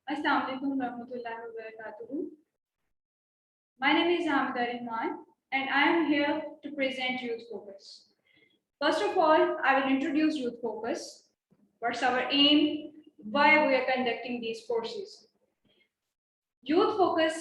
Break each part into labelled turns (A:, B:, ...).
A: Assalamu alaikum warahmatullahi wabarakatuh. My name is Hamida Rahman and I am here to present Youth Focus. First of all, I will introduce Youth Focus. What's our aim? Why we are conducting these courses? Youth Focus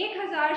A: 1000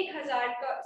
A: 1000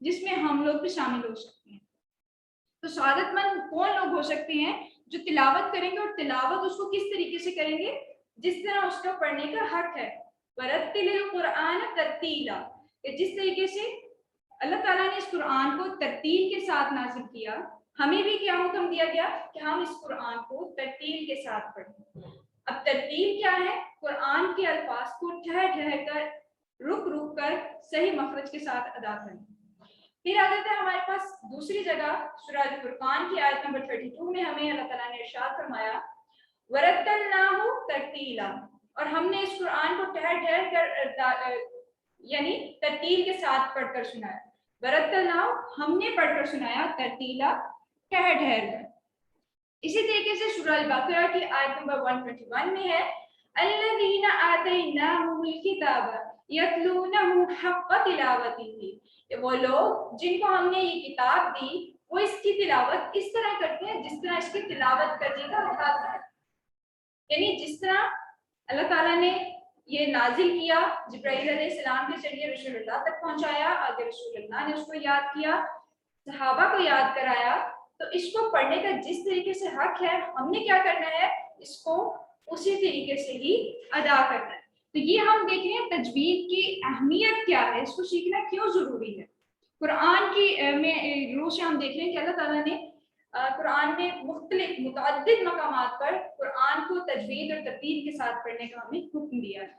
A: جس میں ہم لوگ بھی شامل ہو سکتے ہیں. تو سعادت مند کون لوگ ہو سکتے ہیں؟ جو تلاوت کریں گے، اور تلاوت اس کو کس طریقے سے کریں گے؟ جس طرح اس کا پڑھنے کا حق ہے. وَرَتِّلِ الْقُرْآنَ تَرْتِيلًا، کہ جس طریقے سے اللہ تعالیٰ نے اس قرآن کو ترتیل کے ساتھ نازل کیا، ہمیں بھی کیا حکم دیا گیا کہ ہم اس قرآن کو ترتیل کے ساتھ پڑھیں. اب ترتیل کیا ہے؟ قرآن کے الفاظ کو ٹھہر ٹھہر کر، رک رک کر صحیح مخرج کے ساتھ ادا کریں. پھر آ جاتا ہے ہمارے پاس دوسری جگہ سورہ فرقان کی آیت نمبر 32 میں ہمیں اللہ تعالیٰ نے ارشاد فرمایا وَرَتَّلْنَاهُ تَرْتِيلًا، اور ہم نے اس قرآن کو ٹھہر ٹھہر کر یعنی ترتیل کے ساتھ پڑھ کر سنایا. وَرَتَّلْنَاهُ، ہم نے پڑھ کر سنایا، ترتیلا ٹھہر ٹھہر کر. اسی طریقے سے سورہ البقرہ کی آیت نمبر 121 میں ہے الَّذِينَ آتَيْنَاهُمُ الْكِتَابَ يَتْلُونَهُ حَقَّ تِلَاوَتِهِ، کہ وہ لوگ جن کو ہم نے یہ کتاب دی وہ اس کی تلاوت اس طرح کرتے ہیں جس طرح اس کی تلاوت کرنے کا حق ہے. یعنی جس طرح اللہ تعالیٰ نے یہ نازل کیا، جبرائیل علیہ السلام کے ذریعے رسول اللہ تک پہنچایا، آگے رسول اللہ نے اس کو یاد کیا، صحابہ کو یاد کرایا، تو اس کو پڑھنے کا جس طریقے سے حق ہے ہم نے کیا کرنا ہے؟ اس کو اسی طریقے سے ہی ادا کرنا ہے. تو یہ ہم دیکھ رہے ہیں تجوید کی اہمیت کیا ہے، اس کو سیکھنا کیوں ضروری ہے. قرآن کی میں روح سے ہم دیکھ رہے ہیں کہ اللہ تعالیٰ نے قرآن میں مختلف متعدد مقامات پر قرآن کو تجوید اور ترتیل کے ساتھ پڑھنے کا ہمیں حکم دیا ہے.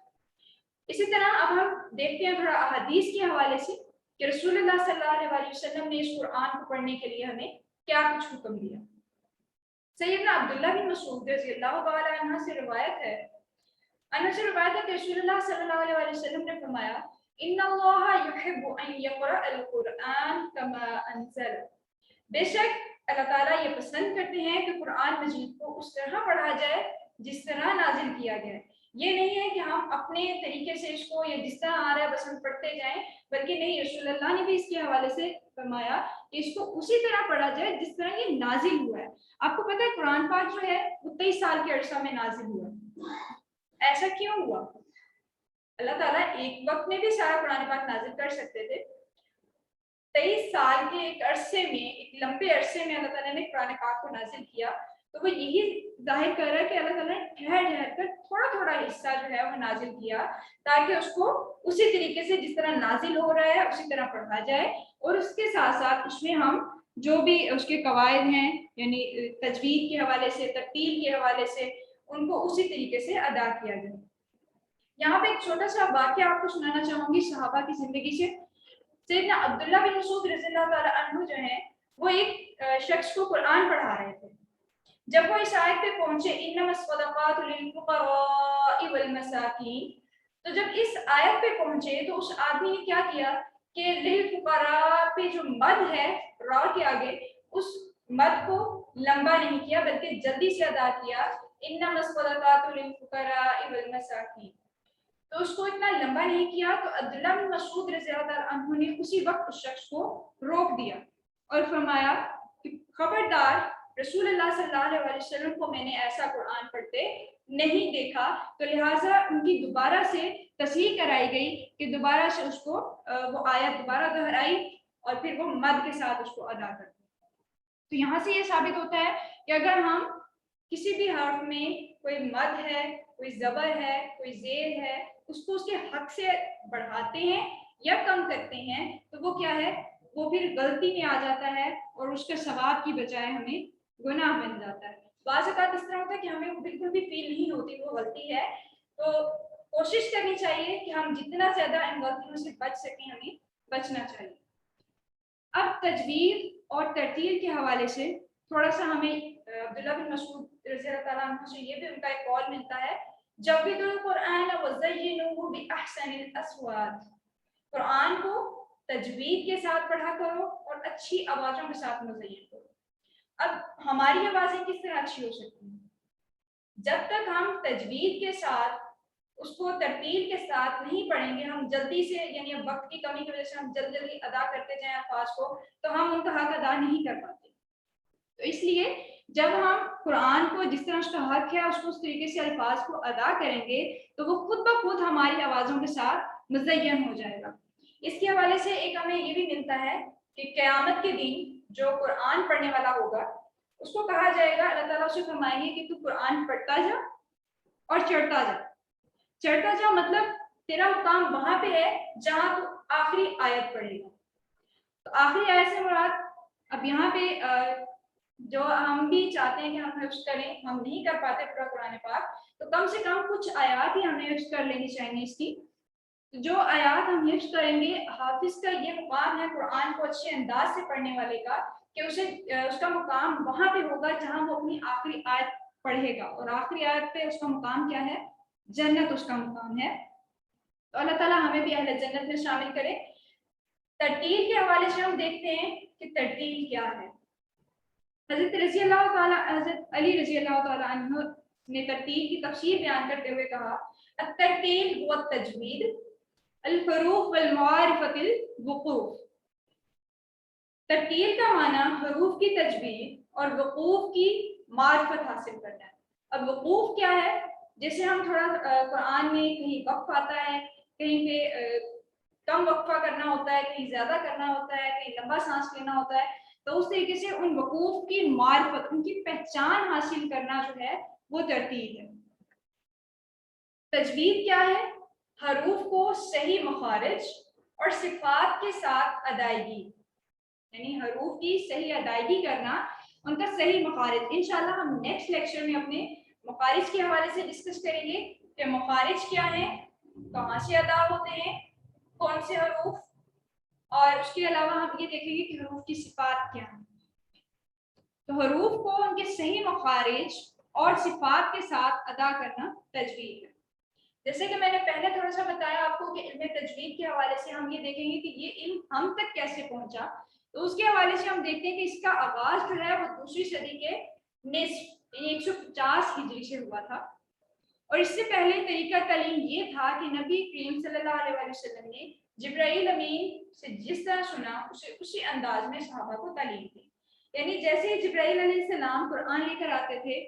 A: اسی طرح اب ہم دیکھتے ہیں تھوڑا احادیث کے حوالے سے کہ رسول اللہ صلی اللہ علیہ وسلم نے اس قرآن کو پڑھنے کے لیے ہمیں کیا کچھ حکم دیا. سیدنا عبداللہ بن مسعود رضی اللہ تعالی عنہ سے روایت ہے کہ رسول اللہ صلی اللہ علیہ وسلم نے فرمایا ان اللہ یحب ان یقرأ القرآن کما انزل، بے شک اللہ تعالیٰ یہ پسند کرتے ہیں کہ قرآن مجید کو اس طرح پڑھا جائے جس طرح نازل کیا گیا ہے. یہ نہیں ہے کہ ہم اپنے طریقے سے اس کو یا جس طرح آ رہا ہے بس ہم پڑھتے جائیں، بلکہ نہیں، رسول اللہ نے بھی اس کے حوالے سے فرمایا کہ اس کو اسی طرح پڑھا جائے جس طرح یہ نازل ہوا ہے. آپ کو پتہ ہے قرآن پاک جو ہے وہ 23 سال کے عرصہ میں نازل ہوا. ایسا کیوں ہوا؟ اللہ تعالیٰ ایک وقت میں بھی سارا قرآن پاک نازل کر سکتے تھے. 23 سال کے ایک عرصے میں، ایک لمبے عرصے میں اللہ تعالیٰ نے قرآن پاک کو نازل کیا. تو وہ یہی ظاہر کر رہا ہے کہ اللہ تعالیٰ نے ٹھہر ٹھہر کر تھوڑا تھوڑا حصہ جو ہے وہ نازل کیا تاکہ اس کو اسی طریقے سے جس طرح نازل ہو رہا ہے اسی طرح پڑھا جائے، اور اس کے ساتھ ساتھ اس میں ہم جو بھی اس کے قواعد ہیں یعنی تجوید کے حوالے سے، ترتیل کے حوالے سے، ان کو اسی طریقے سے ادا کیا جائے. یہاں پہ ایک چھوٹا سا واقعہ آپ کو سنانا چاہوں گی صحابہ کی زندگی سے. سیدنا عبداللہ بن مسعود رضی اللہ تعالیٰ عنہ جو ہیں وہ ایک شخص کو قرآن پڑھا رہے تھے. جب وہ اس آیت پہ پہنچے انما الصدقات للفقراء والمساکین، تو جب اس آیت پہ پہنچے تو اس آدمی نے کیا کیا کہ للفقراء پہ جو مد ہے را کے آگے، اس مد کو لمبا نہیں کیا بلکہ جلدی سے ادا کیا انما الصدقات للفقراء والمساکین. تو اس کو اتنا لمبا نہیں کیا تو عبداللہ بن مسعود رضی اللہ عنہ نے اسی وقت اس شخص کو روک دیا اور فرمایا کہ خبردار، رسول اللہ صلی اللہ علیہ وسلم کو میں نے ایسا قرآن پڑھتے نہیں دیکھا. تو لہٰذا ان کی دوبارہ سے تصحیح کرائی گئی کہ دوبارہ سے اس کو وہ آیت دوبارہ دہرائی اور پھر وہ مد کے ساتھ اس کو ادا کرتے. تو یہاں سے یہ ثابت ہوتا ہے کہ اگر ہم کسی بھی حرف میں کوئی مد ہے، کوئی زبر ہے، کوئی زیر ہے، اس کو اس کے حق سے بڑھاتے ہیں یا کم کرتے ہیں تو وہ کیا ہے، وہ پھر غلطی میں آ جاتا ہے اور اس کے ثواب کی بجائے ہمیں گناہ بن جاتا ہے. بعض اوقات اس طرح ہوتا ہے کہ ہمیں وہ بالکل بھی فیل نہیں ہوتی وہ غلطی ہے، تو کوشش کرنی چاہیے کہ ہم جتنا زیادہ ان غلطیوں سے بچ سکیں ہمیں بچنا چاہیے. اب تجوید اور ترتیل کے حوالے سے تھوڑا سا ہمیں عبداللہ بن مسعود رضی اللہ تعالیٰ عنہ سے یہ بھی ان کا ایک قول ملتا ہے جوید القرآن وزینوہ باحسن الاصوات، قرآن کو تجوید کے ساتھ پڑھا کرو اور اچھی آوازوں کے ساتھ مزین کرو. اب ہماری آوازیں کس طرح اچھی ہو سکتی ہیں؟ جب تک ہم تجوید کے ساتھ اس کو ترتیل کے ساتھ نہیں پڑھیں گے، ہم جلدی سے یعنی وقت کی کمی کی وجہ سے ہم جلدی ادا کرتے جائیں الفاظ کو تو ہم ان کا حق ادا نہیں کر پاتے. تو اس لیے جب ہم قرآن کو جس طرح اس کا حق ہے اس کو اس طریقے سے الفاظ کو ادا کریں گے تو وہ خود بخود ہماری آوازوں کے ساتھ مزین ہو جائے گا. اس کے حوالے سے ایک ہمیں یہ بھی ملتا ہے کہ قیامت کے دن جو قرآن پڑھنے والا ہوگا اس کو کہا جائے گا، اللہ تعالیٰ اسے فرمائیں گے کہ تو قرآن پڑھتا جا اور چڑھتا جا۔ چڑھتا جا مطلب تیرا مقام وہاں پہ ہے جہاں تو آخری آیت پڑھے گا۔ تو آخری آیت سے مراد اب یہاں پہ جو ہم بھی چاہتے ہیں کہ ہم حفظ کریں، ہم نہیں کر پاتے پورا قرآن پاک، تو کم سے کم کچھ آیات ہی ہمیں حفظ کر لینی چاہیے اس کی۔ جو آیات ہم حفظ کریں گے، حافظ کا یہ مقام ہے قرآن کو اچھے انداز سے پڑھنے والے کا کہ اسے اس کا مقام وہاں پہ ہوگا جہاں وہ اپنی آخری آیت پڑھے گا، اور آخری آیت پہ اس کا مقام کیا ہے؟ جنت اس کا مقام ہے۔ تو اللہ تعالیٰ ہمیں بھی اہل جنت میں شامل کرے۔ ترتیل کے حوالے سے ہم دیکھتے ہیں کہ ترتیل کیا ہے۔ حضرت علی رضی اللہ تعالیٰ عنہ نے ترتیل کی تفسیر بیان کرتے ہوئے کہا، الترتیل هو التجوید الحروف والمعارفۃ الوقوف۔ ترتیل کا معنی حروف کی تجوید اور وقوف کی معرفت حاصل کرنا ہے۔ اب وقوف کیا ہے؟ جیسے ہم تھوڑا قرآن میں کہیں وقف آتا ہے، کہیں پہ کم وقفہ کرنا ہوتا ہے، کہیں زیادہ کرنا ہوتا ہے، کہیں لمبا سانس لینا ہوتا ہے، تو اس طریقے سے ان وقوف کی معرفت، ان کی پہچان حاصل کرنا جو ہے وہ ترتیل ہے۔ تجوید کیا ہے؟ حروف کو صحیح مخارج اور صفات کے ساتھ ادائیگی، یعنی حروف کی صحیح ادائیگی کرنا، ان کا صحیح مخارج۔ انشاءاللہ ہم نیکسٹ لیکچر میں اپنے مخارج کے حوالے سے ڈسکس کریں گے کہ مخارج کیا ہیں، کہاں سے ادا ہوتے ہیں، کون سے حروف، اور اس کے علاوہ ہم یہ دیکھیں گے کہ حروف کی صفات کیا ہیں۔ تو حروف کو ان کے صحیح مخارج اور صفات کے ساتھ ادا کرنا تجوید ہے۔ جیسے کہ میں نے پہلے تھوڑا سا بتایا آپ کو کہ علم تجوید کے حوالے سے ہم یہ دیکھیں گے کہ یہ علم ہم تک کیسے پہنچا، تو اس کے حوالے سے ہم دیکھتے ہیں کہ اس کا آغاز جو ہے وہ دوسری صدی کے نصف یعنی 150 ہجری سے ہوا تھا، اور اس سے پہلے طریقہ تعلیم یہ تھا کہ نبی کریم صلی اللہ علیہ وسلم نے جبرائیل امین سے جس طرح سنا اسے اسی انداز میں صحابہ کو تعلیم دی، یعنی جیسے جبرائیل علیہ السلام قرآن لے کر آتے تھے،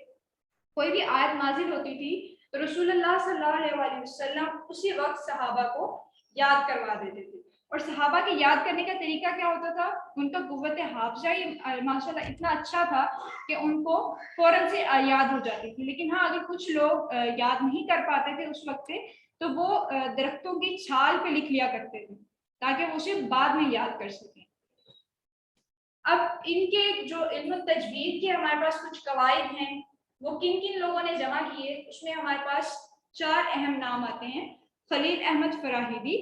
A: کوئی بھی آیت نازل ہوتی تھی تو رسول اللہ صلی اللہ علیہ وسلم اسی وقت صحابہ کو یاد کروا دیتے تھے، اور صحابہ کے یاد کرنے کا طریقہ کیا ہوتا تھا؟ ان کا قوت حافظہ ماشاءاللہ اتنا اچھا تھا کہ ان کو فوراً سے یاد ہو جاتی تھی۔ لیکن ہاں اگر کچھ لوگ یاد نہیں کر پاتے تھے اس وقت سے، تو وہ درختوں کی چھال پہ لکھ لیا کرتے تھے تاکہ وہ اسے بعد میں یاد کر سکیں۔ اب ان کے جو علم تجوید کے ہمارے پاس کچھ قواعد ہیں، وہ کن کن لوگوں نے جمع کیے، اس میں ہمارے پاس 4 اہم نام آتے ہیں: خلیل احمد فراہیدی،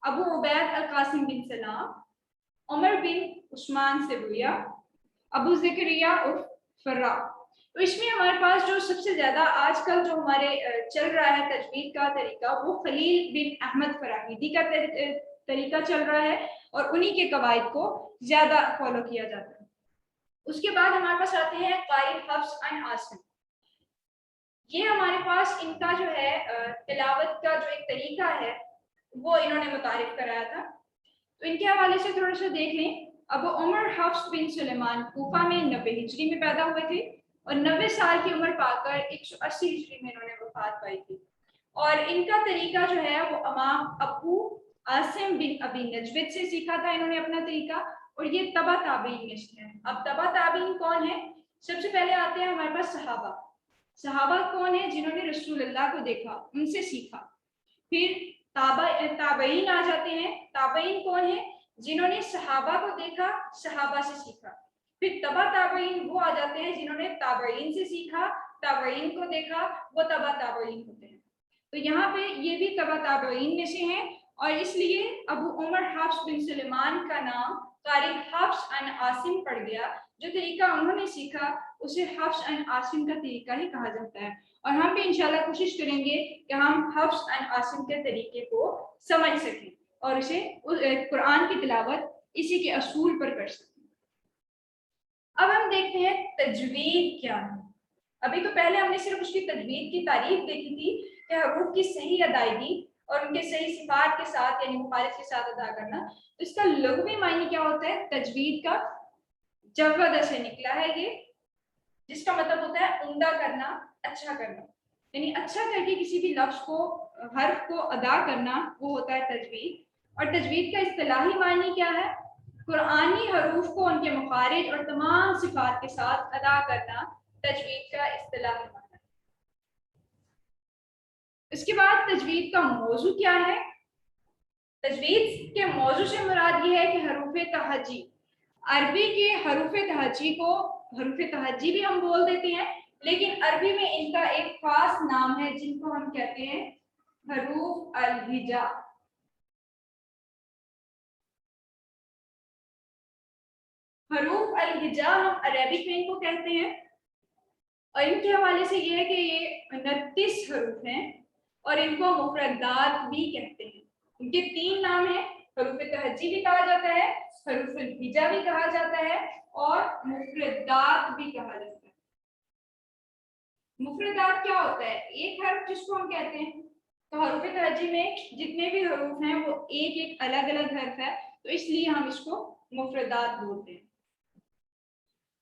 A: ابو عبید القاسم بن سلام، عمر بن عثمان سبویہ، ابو زکریا عرف فرا۔ تو اس میں ہمارے پاس جو سب سے زیادہ آج کل جو ہمارے چل رہا ہے تجوید کا طریقہ، وہ خلیل بن احمد فراہیدی کا طریقہ چل رہا ہے، اور انہی کے قواعد کو زیادہ فالو کیا جاتا ہے۔ اس کے بعد ہمارے پاس آتے ہیں قاری حفص عن عاصم۔ یہ ہمارے پاس ان کا جو ہے تلاوت کا جو ایک طریقہ ہے وہ انہوں نے متعارف کرایا تھا، تو ان کے حوالے سے تھوڑا سا دیکھ لیں۔ ابو عمر حفص بن سلیمان کوفہ میں 90 ہجری میں پیدا ہوئے تھے، اور 90 سال کی عمر پا کر 180 ہجری میں انہوں نے وفات پائی تھی، اور ان کا طریقہ جو ہے وہ امام ابو عاصم بن ابی نجوید سے سیکھا تھا انہوں نے اپنا طریقہ، اور یہ تبع تابعین میں سے ہیں۔ اب تبع تابعین کون ہیں؟ سب سے پہلے آتے ہیں ہمارے پاس صحابہ۔ صحابہ کون ہیں؟ جنہوں نے رسول اللہ کو دیکھا، ان سے سیکھا۔ پھر تابعین آ جاتے ہیں۔ تابعین کون ہیں؟ جنہوں نے صحابہ کو دیکھا، صحابہ سے سیکھا۔ پھر تبع تابعین وہ آ جاتے ہیں جنہوں نے تابعین سے سیکھا، تابعین کو دیکھا، وہ تبع تابعین ہوتے ہیں۔ تو یہاں پہ یہ بھی تبع تابعین میں سے ہیں، اور اس لیے ابو عمر حفص بن سلیمان کا نام قاری حفص عن عاصم پڑ گیا۔ جو طریقہ انہوں نے سیکھا اسے حفص عن عاصم کا طریقہ ہی کہا جاتا ہے، اور ہم بھی انشاءاللہ کوشش کریں گے کہ ہم حفص عن عاصم کے طریقے کو سمجھ سکیں اور اسے قرآن کی تلاوت اسی کے اصول پر کر سکیں۔ اب ہم دیکھتے ہیں تجوید کیا ہے۔ ابھی تو پہلے ہم نے صرف اس کی تجوید کی تعریف دیکھی تھی کہ حروف کی صحیح ادائیگی اور ان کے صحیح صفات کے ساتھ یعنی مخارج کے ساتھ ادا کرنا۔ تو اس کا لغوی معنی کیا ہوتا ہے؟ تجوید کا جودہ سے نکلا ہے یہ، جس کا مطلب ہوتا ہے عمدہ کرنا، اچھا کرنا، یعنی اچھا کر کے کسی بھی لفظ کو، حرف کو ادا کرنا، وہ ہوتا ہے تجوید۔ اور تجوید کا اصطلاحی معنی کیا ہے؟ قرآنی حروف کو ان کے مخارج اور تمام صفات کے ساتھ ادا کرنا تجوید کا اصطلاحی معنی ہے۔ اس کے بعد تجوید کا موضوع کیا ہے؟ تجوید کے موضوع سے مراد یہ ہے کہ حروف تہجی، عربی کے حروف تہجی کو حروف تہجی بھی ہم بول دیتے ہیں، لیکن عربی میں ان کا ایک خاص نام ہے جن کو ہم کہتے ہیں حروف الہجا۔ حروف الہجا ہم عربک میں ان کو کہتے ہیں، اور ان کے حوالے سے یہ ہے کہ یہ 29 حروف ہیں اور ان کو مفردات بھی کہتے ہیں۔ ان کے 3 نام ہیں، حروف تہجی بھی کہا جاتا ہے، حروف الہجا بھی کہا جاتا ہے اور مفردات بھی کہا جاتا ہے۔ مفردات کیا ہوتا ہے؟ ایک حرف جس کو ہم کہتے ہیں، تو حروف تہجی میں جتنے بھی حروف ہیں وہ ایک ایک الگ الگ حرف ہے، تو اس لیے ہم اس کو مفردات بولتے ہیں۔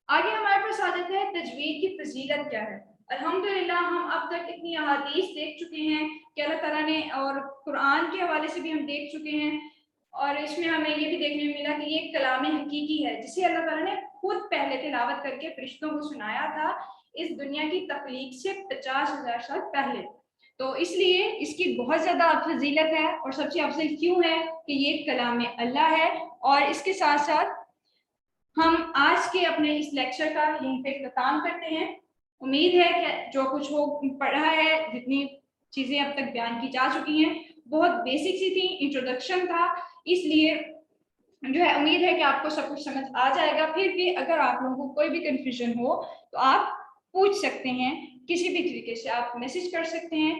A: آگے ہمارے پاس آ جاتا ہے تجوید کی فضیلت کیا ہے۔ الحمدللہ ہم اب تک اتنی احادیث دیکھ چکے ہیں کہ اللہ تعالیٰ نے، اور قرآن کے حوالے سے بھی ہم دیکھ چکے ہیں، اور اس میں ہمیں یہ بھی دیکھنے میں ملا کہ یہ کلام حقیقی ہے جسے اللہ تعالیٰ نے خود پہلے تلاوت کر کے فرشتوں کو سنایا تھا اس دنیا کی تخلیق سے 50,000 سال پہلے۔ تو اس لیے اس کی بہت زیادہ فضیلت ہے، اور سب سے افضل کیوں ہے کہ یہ کلام اللہ ہے۔ اور اس کے ساتھ ساتھ ہم آج کے اپنے اس لیکچر کا یہیں پہ اختتام کرتے ہیں۔ امید ہے کہ جو کچھ ہو پڑھا ہے، جتنی چیزیں اب تک بیان کی جا چکی ہیں، بہت بیسک سی تھی، انٹروڈکشن تھا، اس لیے جو ہے امید ہے کہ آپ کو سب کچھ سمجھ آ جائے گا۔ پھر بھی اگر آپ لوگوں کو کوئی بھی کنفیوژن ہو تو آپ پوچھ سکتے ہیں، کسی بھی طریقے سے آپ میسج کر سکتے ہیں،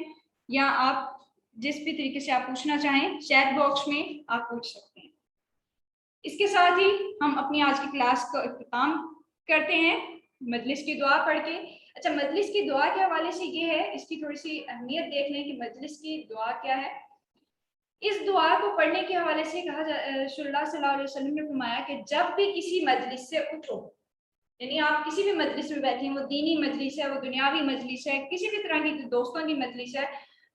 A: یا آپ جس بھی طریقے سے آپ پوچھنا چاہیں چیٹ باکس میں آپ پوچھ سکتے ہیں۔ اس کے ساتھ ہی ہم اپنی آج کی کلاس کا اختتام کرتے ہیں مجلس کی دعا پڑھ کے۔ اچھا، مجلس کی دعا کے حوالے سے یہ ہے، اس کی تھوڑی سی اہمیت دیکھ لیں کہ مجلس کی دعا کیا ہے۔ اس دعا کو پڑھنے کے حوالے سے کہا رسول اللہ صلی اللہ علیہ وسلم نے فرمایا کہ جب بھی کسی مجلس سے اٹھو، یعنی آپ کسی بھی مجلس میں بیٹھیں، وہ دینی مجلس ہے، وہ دنیاوی مجلس ہے، کسی بھی طرح کی دوستوں کی مجلس ہے،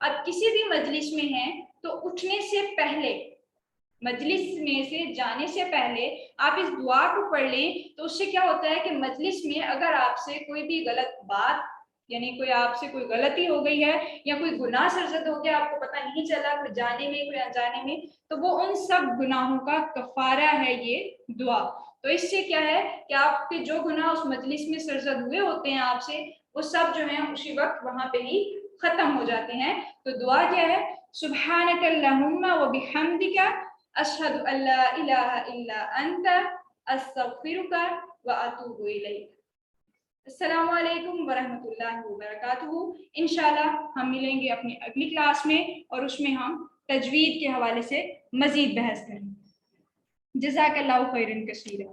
A: آپ کسی بھی مجلس میں ہیں تو اٹھنے سے پہلے، مجلس میں سے جانے سے پہلے آپ اس دعا کو پڑھ لیں، تو اس سے کیا ہوتا ہے کہ مجلس میں اگر آپ سے کوئی بھی غلط بات، یعنی کوئی آپ سے کوئی غلطی ہو گئی ہے یا کوئی گناہ سرزد ہو گیا، آپ کو پتہ نہیں چلا، کوئی جانے میں کوئی انجانے میں، تو وہ ان سب گناہوں کا کفارہ ہے یہ دعا۔ تو اس سے کیا ہے کہ آپ کے جو گناہ اس مجلس میں سرزد ہوئے ہوتے ہیں آپ سے، وہ سب جو ہیں اسی وقت وہاں پہ ہی ختم ہو جاتے ہیں۔ تو دعا کیا ہے؟ سبحانک اللہم و بحمدک اشہد ان لا الہ الا انت استغفرک و اتوب الیک۔ السلام علیکم ورحمۃ اللہ وبرکاتہ۔ انشاءاللہ ہم ملیں گے اپنی اگلی کلاس میں، اور اس میں ہم تجوید کے حوالے سے مزید بحث کریں گے۔ جزاک اللہ خیرا کثیرا۔